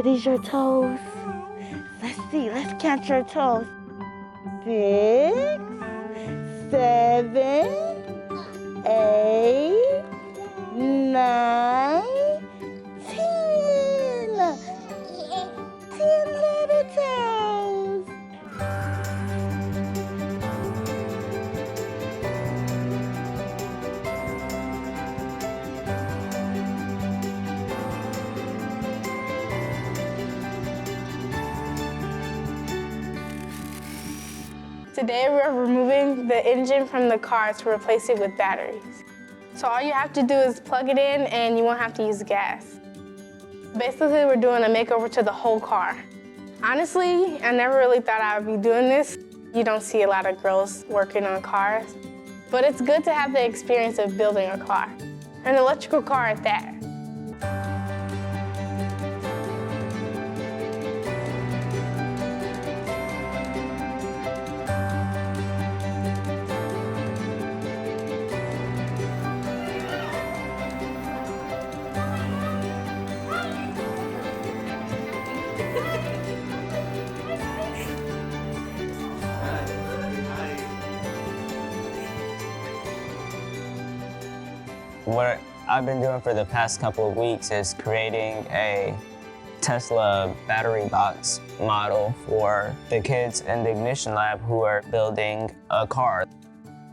Are these your toes? Let's see, let's count your toes. 6, 7, 8, 9, 10. 10 little toes. Today we're removing the engine from the car to replace it with batteries. So all you have to do is plug it in and you won't have to use gas. Basically, we're doing a makeover to the whole car. Honestly, I never really thought I would be doing this. You don't see a lot of girls working on cars, but it's good to have the experience of building a car, an electrical car at that. What I've been doing for the past couple of weeks is creating a Tesla battery box model for the kids in the Ignition Lab who are building a car.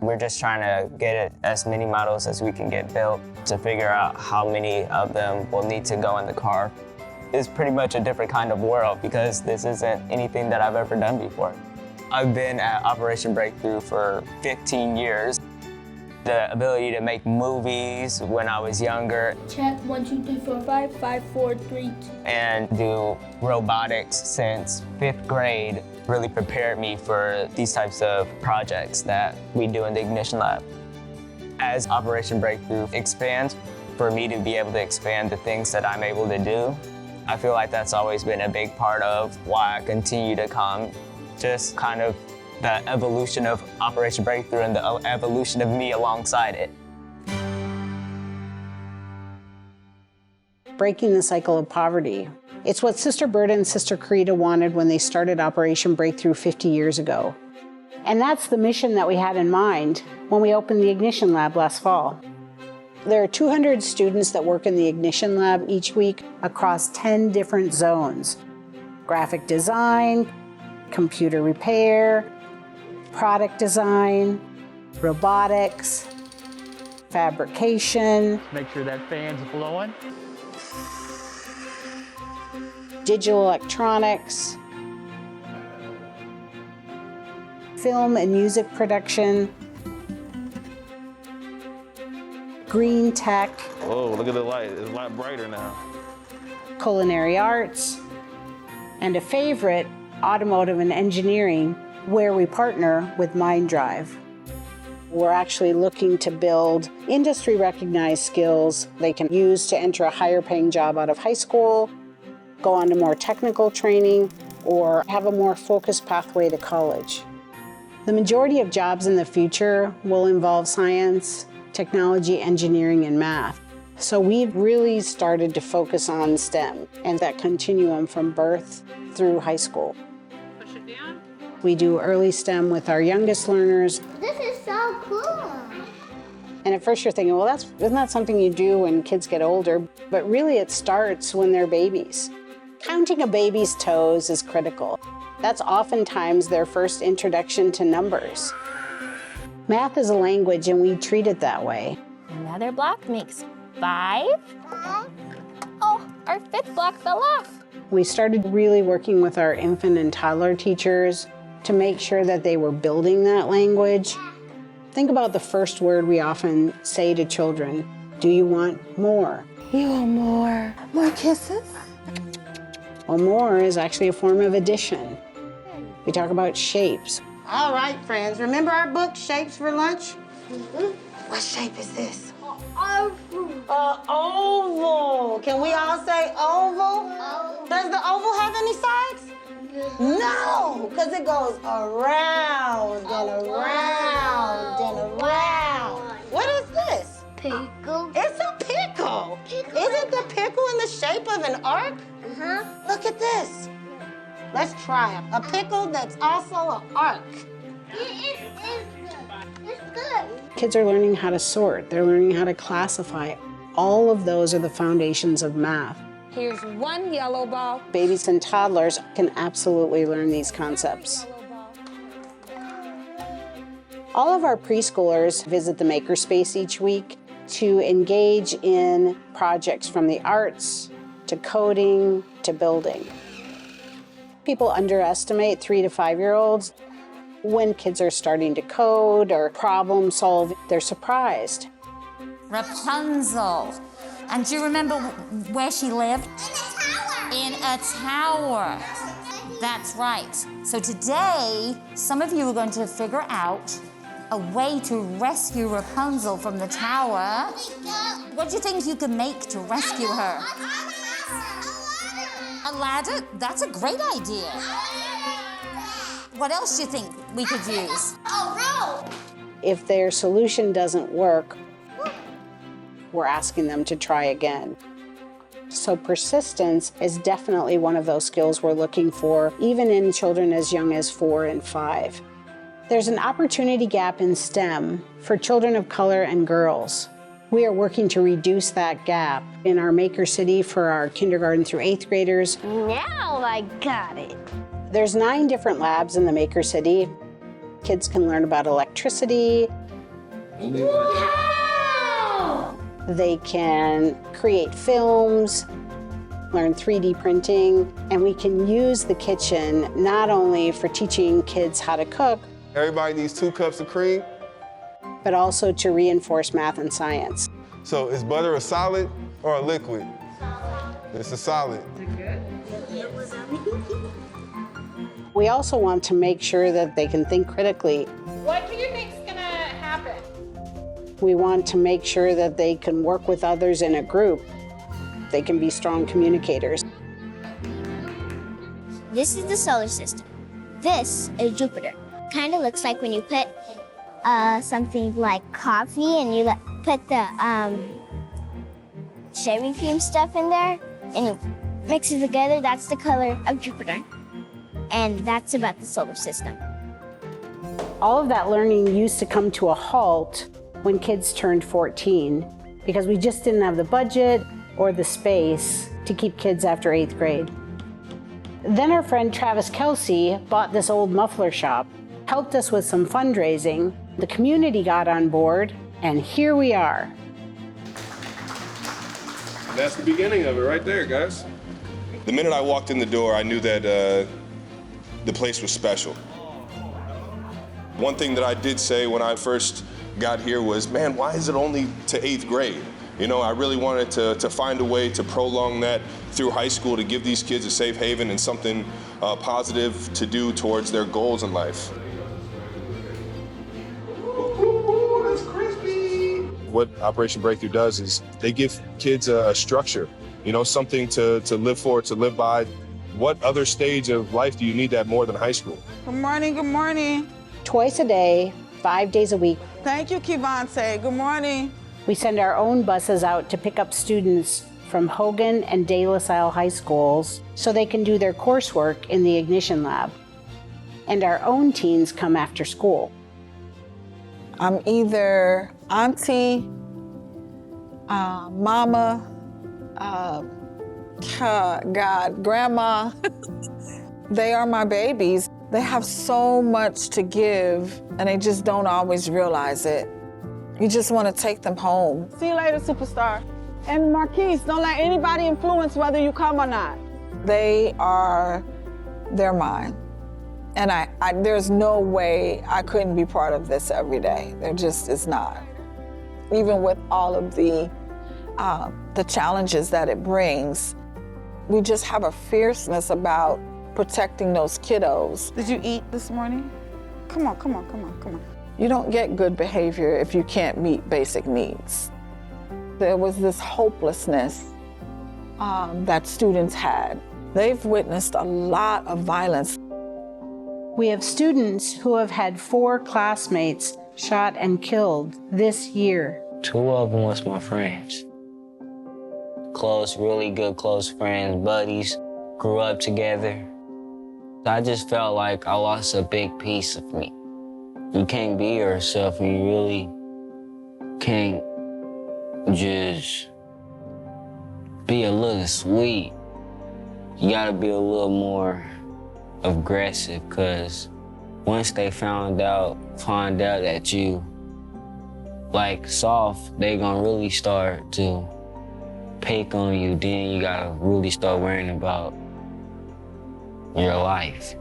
We're just trying to get as many models as we can get built to figure out how many of them will need to go in the car. It's pretty much a different kind of world because this isn't anything that I've ever done before. I've been at Operation Breakthrough for 15 years. The ability to make movies when I was younger. Check 1, 2, 3, 4, 5, 5, 4, 3, 2. And do robotics since 5th grade really prepared me for these types of projects that we do in the Ignition Lab. As Operation Breakthrough expands, for me to be able to expand the things that I'm able to do, I feel like that's always been a big part of why I continue to come. Just kind of the evolution of Operation Breakthrough and the evolution of me alongside it. Breaking the cycle of poverty. It's what Sister Berta and Sister Cradle wanted when they started Operation Breakthrough 50 years ago. And that's the mission that we had in mind when we opened the Ignition Lab last fall. There are 200 students that work in the Ignition Lab each week across 10 different zones. Graphic design, computer repair, product design, robotics, fabrication. Make sure that fan's blowing. Digital electronics, film and music production, green tech. Oh, look at the light. It's a lot brighter now. Culinary arts, and a favorite, automotive and engineering, where we partner with MindDrive. We're actually looking to build industry-recognized skills they can use to enter a higher-paying job out of high school, go on to more technical training, or have a more focused pathway to college. The majority of jobs in the future will involve science, technology, engineering, and math. So we've really started to focus on STEM and that continuum from birth through high school. Push it down. We do early STEM with our youngest learners. This is so cool. And at first you're thinking, well, isn't that something you do when kids get older? But really it starts when they're babies. Counting a baby's toes is critical. That's oftentimes their first introduction to numbers. Math is a language and we treat it that way. Another block makes 5. Oh, our 5th block fell off. We started really working with our infant and toddler teachers to make sure that they were building that language. Think about the first word we often say to children. Do you want more? You want more? More kisses? Well, more is actually a form of addition. We talk about shapes. All right, friends. Remember our book, Shapes for Lunch? What shape is this? Oval. Can we all say oval? Does the oval have any sides? No, because it goes around and around and around. What is this? Pickle. It's a pickle. Isn't the pickle in the shape of an arc? Look look at this. Let's try a pickle that's also an arc. It's good. Kids are learning how to sort. They're learning how to classify. All of those are the foundations of math. Here's one yellow ball. Babies and toddlers can absolutely learn these concepts. All of our preschoolers visit the makerspace each week to engage in projects from the arts to coding to building. People underestimate 3 to 5-year-olds. When kids are starting to code or problem solve, they're surprised. Rapunzel. And do you remember where she lived? In a tower. That's right. So today, some of you are going to figure out a way to rescue Rapunzel from the tower. What do you think you can make to rescue her? A ladder? That's a great idea. What else do you think we could use? If their solution doesn't work, we're asking them to try again. So persistence is definitely one of those skills we're looking for, even in children as young as 4 and 5. There's an opportunity gap in STEM for children of color and girls. We are working to reduce that gap in our Maker City for our kindergarten through 8th graders. Now I got it. There's 9 different labs in the Maker City. Kids can learn about electricity. Wow! They can create films, learn 3D printing, and we can use the kitchen not only for teaching kids how to cook, Everybody needs 2 cups of cream. but also to reinforce math and science. So is butter a solid or a liquid? It's a solid. We also want to make sure that they can think critically. What do you think's gonna happen? We want to make sure that they can work with others in a group. They can be strong communicators. This is the solar system. This is Jupiter. Kind of looks like when you put something like coffee and you put the shaving cream stuff in there and you mix it together. That's the color of Jupiter. And that's about the solar system. All of that learning used to come to a halt when kids turned 14 because we just didn't have the budget or the space to keep kids after 8th grade. Then our friend Travis Kelsey bought this old muffler shop, helped us with some fundraising, the community got on board, and here we are. That's the beginning of it right there, guys. The minute I walked in the door, I knew that the place was special. One thing that I did say when I first got here was, man, why is it only to 8th grade? You know, I really wanted to find a way to prolong that through high school to give these kids a safe haven and something positive to do towards their goals in life. Ooh, that's crispy. What Operation Breakthrough does is they give kids a structure, you know, something to live for, to live by. What other stage of life do you need that more than high school? Good morning, good morning. Twice a day, 5 days a week, Thank you, Kivante. Good morning. we send our own buses out to pick up students from Hogan and De La Salle high schools so they can do their coursework in the Ignition Lab. And our own teens come after school. I'm either auntie, mama, grandma. They are my babies. They have so much to give, and they just don't always realize it. You just want to take them home. See you later, superstar. And Marquise, don't let anybody influence whether you come or not. They're mine. And there's no way I couldn't be part of this every day. There just is not. Even with all of the challenges that it brings, we just have a fierceness about protecting those kiddos. Did you eat this morning? Come on. You don't get good behavior if you can't meet basic needs. There was this hopelessness that students had. They've witnessed a lot of violence. We have students who have had 4 classmates shot and killed this year. 2 of them was my friends. Close, really good close friends, buddies. grew up together. I just felt like I lost a big piece of me. You can't be yourself and you really can't just be a little sweet. You gotta be a little more aggressive, because once they find out that you like soft, they gonna really start to pick on you. Then you gotta really start worrying about your life.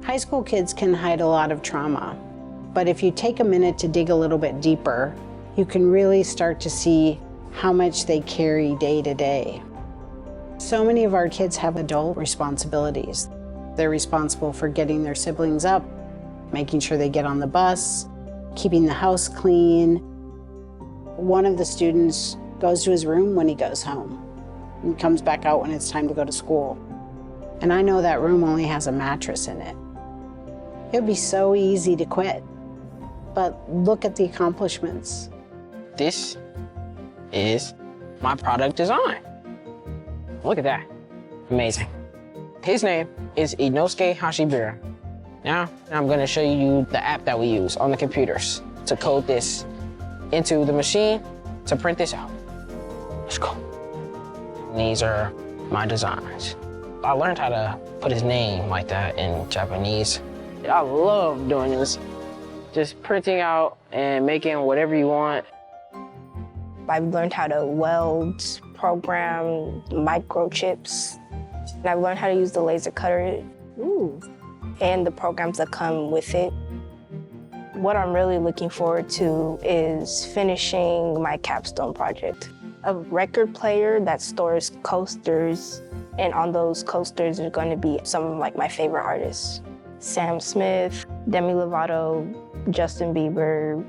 High school kids can hide a lot of trauma, but if you take a minute to dig a little bit deeper, you can really start to see how much they carry day to day. So many of our kids have adult responsibilities. They're responsible for getting their siblings up, making sure they get on the bus, keeping the house clean. One of the students goes to his room when he goes home and comes back out when it's time to go to school. And I know that room only has a mattress in it. It would be so easy to quit, but look at the accomplishments. This is my product design. Look at that, amazing. His name is Inosuke Hashibira. Now I'm gonna show you the app that we use on the computers to code this into the machine to print this out. Let's go. These are my designs. I learned how to put his name like that in Japanese. I love doing this. Just printing out and making whatever you want. I've learned how to weld, program microchips. And I've learned how to use the laser cutter. And the programs that come with it. What I'm really looking forward to is finishing my capstone project. A record player that stores coasters, and on those coasters are going to be some of my favorite artists. Sam Smith, Demi Lovato, Justin Bieber.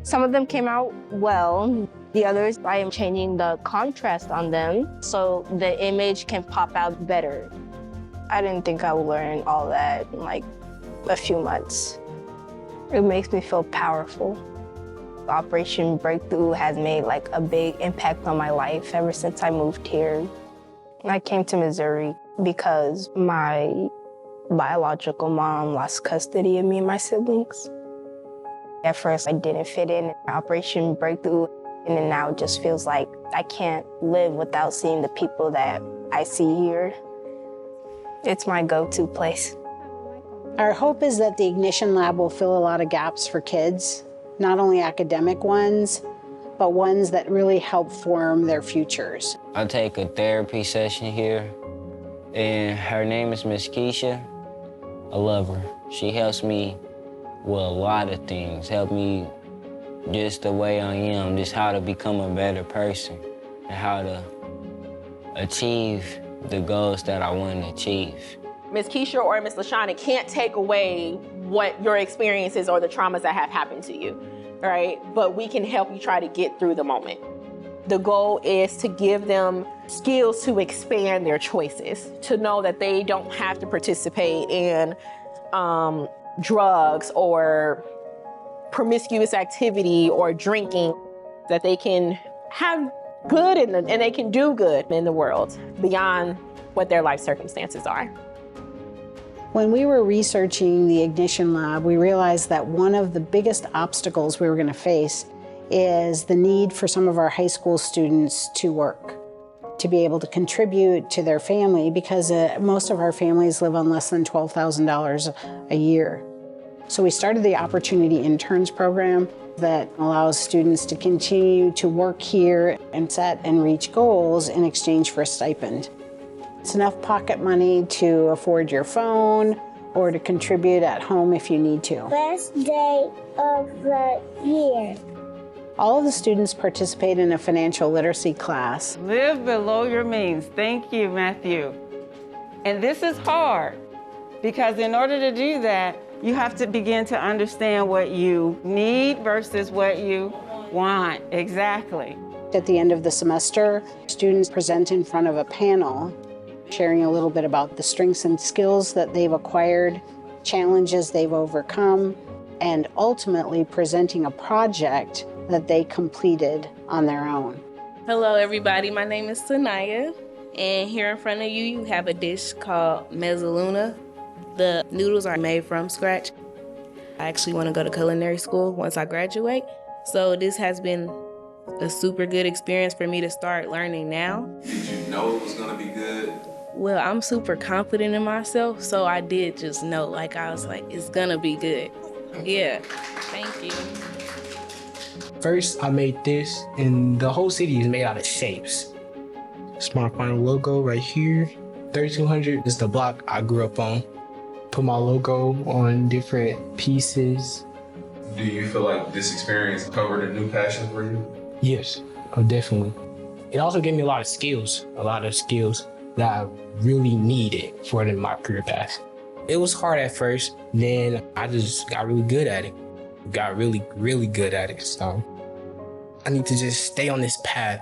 Some of them came out well. The others, I am changing the contrast on them so the image can pop out better. I didn't think I would learn all that in a few months. It makes me feel powerful. Operation Breakthrough has made a big impact on my life ever since I moved here. I came to Missouri because my biological mom lost custody of me and my siblings. At first, I didn't fit in Operation Breakthrough, and then now it just feels like I can't live without seeing the people that I see here. It's my go-to place. Our hope is that the Ignition Lab will fill a lot of gaps for kids, not only academic ones, but ones that really help form their futures. I take a therapy session here, and her name is Miss Keisha. I love her. She helps me with a lot of things, help me just the way I am, just how to become a better person and how to achieve the goals that I want to achieve. Miss Keisha or Miss LaShawna can't take away what your experiences or the traumas that have happened to you, right? But we can help you try to get through the moment. The goal is to give them skills to expand their choices, to know that they don't have to participate in drugs or promiscuous activity or drinking, that they can have good and they can do good in the world beyond what their life circumstances are. When we were researching the Ignition Lab, we realized that one of the biggest obstacles we were going to face is the need for some of our high school students to work, to be able to contribute to their family, because most of our families live on less than $12,000 a year. So we started the Opportunity Interns program that allows students to continue to work here and set and reach goals in exchange for a stipend. It's enough pocket money to afford your phone or to contribute at home if you need to. Best day of the year. All of the students participate in a financial literacy class. Live below your means. Thank you, Matthew. And this is hard because in order to do that, you have to begin to understand what you need versus what you want. Exactly. At the end of the semester, students present in front of a panel, sharing a little bit about the strengths and skills that they've acquired, challenges they've overcome, and ultimately presenting a project that they completed on their own. Hello, everybody. My name is Sanaya. And here in front of you, you have a dish called mezzaluna. The noodles are made from scratch. I actually want to go to culinary school once I graduate. So this has been a super good experience for me to start learning now. Did you know it was gonna be good? Well, I'm super confident in myself, so I did just know, like I was like, it's gonna be good. Yeah, thank you. First, I made this, and the whole city is made out of shapes. It's my final logo right here. 3200 is the block I grew up on. Put my logo on different pieces. Do you feel like this experience covered a new passion for you? Yes, definitely. It also gave me a lot of skills that I really needed for my career path. It was hard at first, then I just got really good at it. Got really, really good at it, so I need to just stay on this path.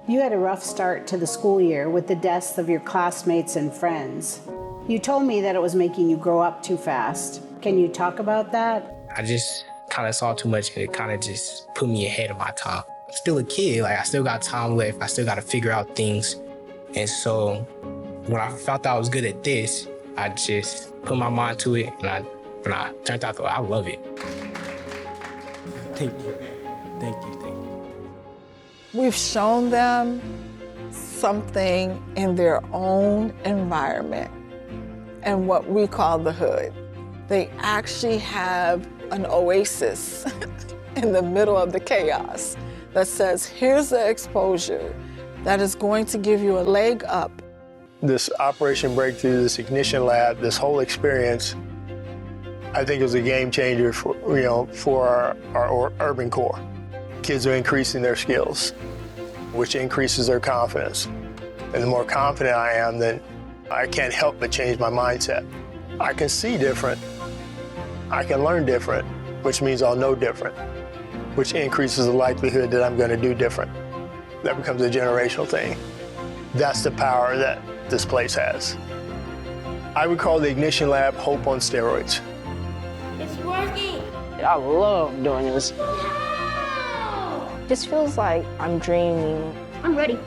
You had a rough start to the school year with the deaths of your classmates and friends. You told me that it was making you grow up too fast. Can you talk about that? I just kind of saw too much and it kind of just put me ahead of my time. I'm still a kid, like I still got time left. I still got to figure out things. And so when I felt I was good at this, I just put my mind to it and I turned out, I love it. Thank you. Thank you. Thank you. We've shown them something in their own environment and what we call the hood. They actually have an oasis in the middle of the chaos that says, here's the exposure that is going to give you a leg up. This Operation Breakthrough, this Ignition Lab, this whole experience, I think it was a game changer for our urban core. Kids are increasing their skills, which increases their confidence. And the more confident I am, then I can't help but change my mindset. I can see different. I can learn different, which means I'll know different, which increases the likelihood that I'm going to do different. That becomes a generational thing. That's the power that this place has. I would call the Ignition Lab hope on steroids. It's working. I love doing this. Just feels like I'm dreaming. I'm ready.